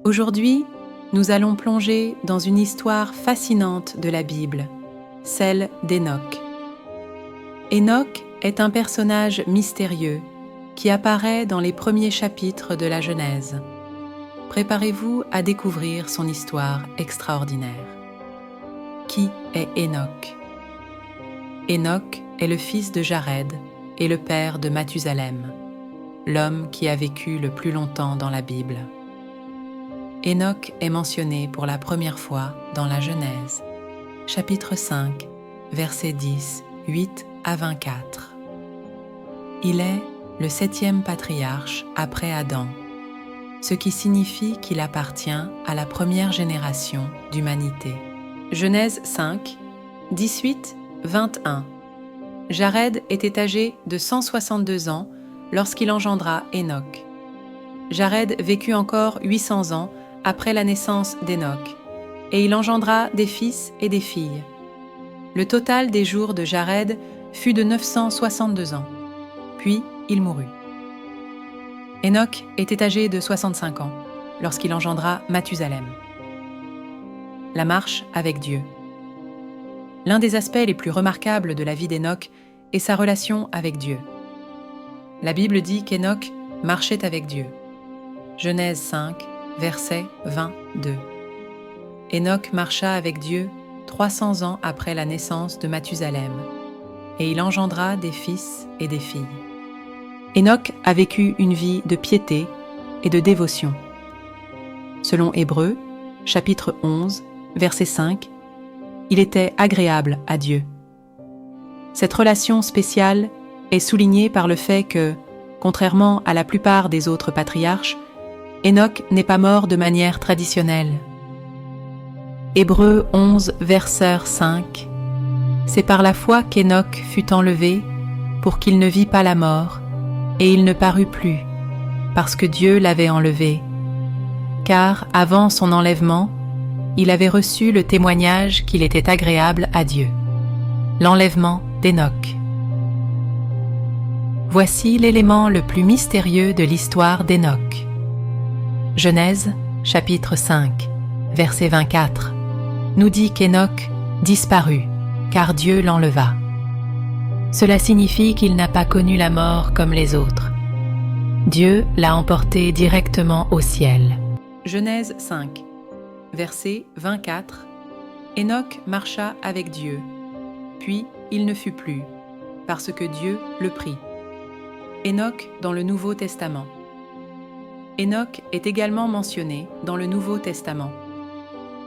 Aujourd'hui, nous allons plonger dans une histoire fascinante de la Bible, celle d'Hénoch. Hénoch est un personnage mystérieux qui apparaît dans les premiers chapitres de la Genèse. Préparez-vous à découvrir son histoire extraordinaire. Qui est Hénoch ? Hénoch est le fils de Jared et le père de Mathusalem, l'homme qui a vécu le plus longtemps dans la Bible. Hénoch est mentionné pour la première fois dans la Genèse, chapitre 5, versets 10, 8 à 24. Il est le 7e patriarche après Adam, ce qui signifie qu'il appartient à la première génération d'humanité. Genèse 5, 18, 21. Jared était âgé de 162 ans lorsqu'il engendra Hénoch. Jared vécut encore 800 ans après la naissance d'Hénoch, et il engendra des fils et des filles. Le total des jours de Jared fut de 962 ans, puis il mourut. Hénoch était âgé de 65 ans lorsqu'il engendra Mathusalem. La marche avec Dieu. L'un des aspects les plus remarquables de la vie d'Hénoch est sa relation avec Dieu. La Bible dit qu'Hénoch marchait avec Dieu. Genèse 5, verset 22. Hénoch marcha avec Dieu 300 ans après la naissance de Mathusalem, et il engendra des fils et des filles. Hénoch a vécu une vie de piété et de dévotion. Selon Hébreux, chapitre 11, verset 5, il était agréable à Dieu. Cette relation spéciale est soulignée par le fait que, contrairement à la plupart des autres patriarches, Hénoch n'est pas mort de manière traditionnelle. Hébreux 11, verset 5. C'est par la foi qu'Hénoch fut enlevé pour qu'il ne vit pas la mort, et il ne parut plus, parce que Dieu l'avait enlevé. Car avant son enlèvement, il avait reçu le témoignage qu'il était agréable à Dieu. L'enlèvement d'Hénoch. Voici l'élément le plus mystérieux de l'histoire d'Hénoch. Genèse, chapitre 5, verset 24, nous dit qu'Hénoch disparut, car Dieu l'enleva. Cela signifie qu'il n'a pas connu la mort comme les autres. Dieu l'a emporté directement au ciel. Genèse 5, verset 24, Hénoch marcha avec Dieu, puis il ne fut plus, parce que Dieu le prit. Hénoch dans le Nouveau Testament. Hénoch est également mentionné dans le Nouveau Testament.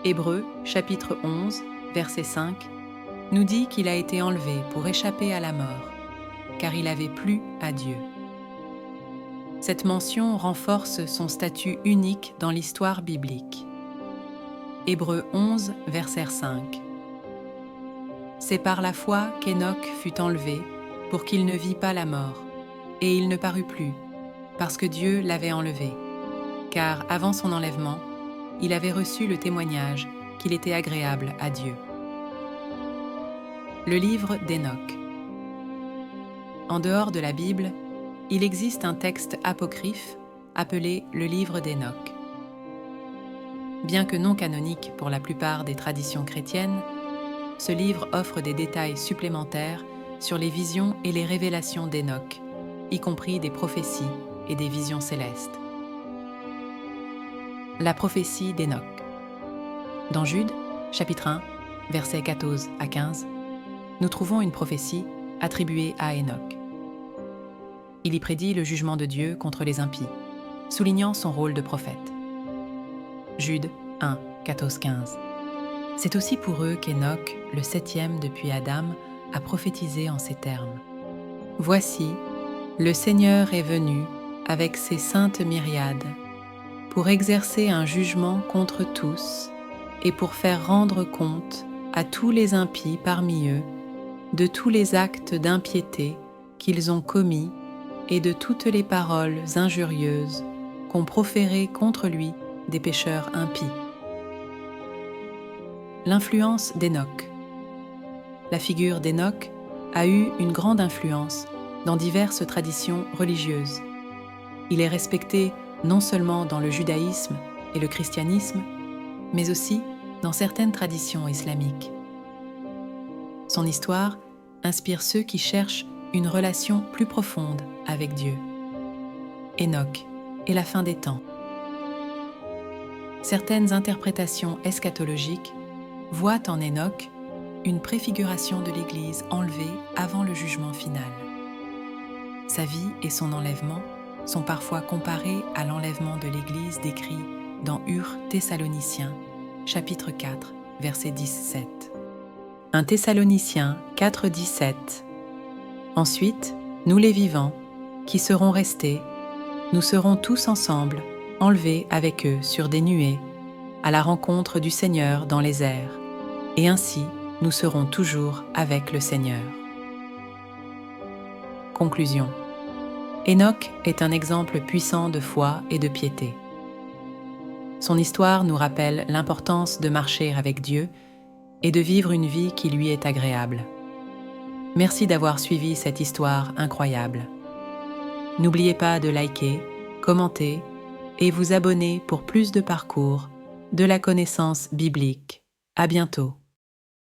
Hébreux, chapitre 11, verset 5, nous dit qu'il a été enlevé pour échapper à la mort, car il avait plu à Dieu. Cette mention renforce son statut unique dans l'histoire biblique. Hébreux 11, verset 5. C'est par la foi qu'Hénoch fut enlevé pour qu'il ne vît pas la mort, et il ne parut plus, parce que Dieu l'avait enlevé, car avant son enlèvement, il avait reçu le témoignage qu'il était agréable à Dieu. Le livre d'Hénoch. En dehors de la Bible, il existe un texte apocryphe appelé le livre d'Hénoch. Bien que non canonique pour la plupart des traditions chrétiennes, ce livre offre des détails supplémentaires sur les visions et les révélations d'Hénoch, y compris des prophéties et des visions célestes. La prophétie d'Hénoch. Dans Jude, chapitre 1, versets 14 à 15, nous trouvons une prophétie attribuée à Hénoch. Il y prédit le jugement de Dieu contre les impies, soulignant son rôle de prophète. Jude 1, 14-15. C'est aussi pour eux qu'Hénoch, le 7e depuis Adam, a prophétisé en ces termes. « Voici, le Seigneur est venu avec ses saintes myriades pour exercer un jugement contre tous et pour faire rendre compte à tous les impies parmi eux de tous les actes d'impiété qu'ils ont commis et de toutes les paroles injurieuses qu'ont proférées contre lui des pécheurs impies. » L'influence d'Hénoch. La figure d'Hénoch a eu une grande influence dans diverses traditions religieuses. Il est respecté non seulement dans le judaïsme, et le christianisme, mais aussi dans certaines traditions islamiques. Son histoire inspire ceux qui cherchent une relation plus profonde avec Dieu. Enoch et la fin des temps. Certaines interprétations eschatologiques voient en Enoch une préfiguration de l'Église enlevée avant le jugement final. Sa vie et son enlèvement sont parfois comparés à l'enlèvement de l'Église décrit dans Thessaloniciens, chapitre 4, verset 17. 1 Thessaloniciens 4, 17. Ensuite, nous les vivants, qui serons restés, nous serons tous ensemble, enlevés avec eux sur des nuées, à la rencontre du Seigneur dans les airs, et ainsi nous serons toujours avec le Seigneur. Conclusion. Enoch est un exemple puissant de foi et de piété. Son histoire nous rappelle l'importance de marcher avec Dieu et de vivre une vie qui lui est agréable. Merci d'avoir suivi cette histoire incroyable. N'oubliez pas de liker, commenter et vous abonner pour plus de parcours de la connaissance biblique. À bientôt.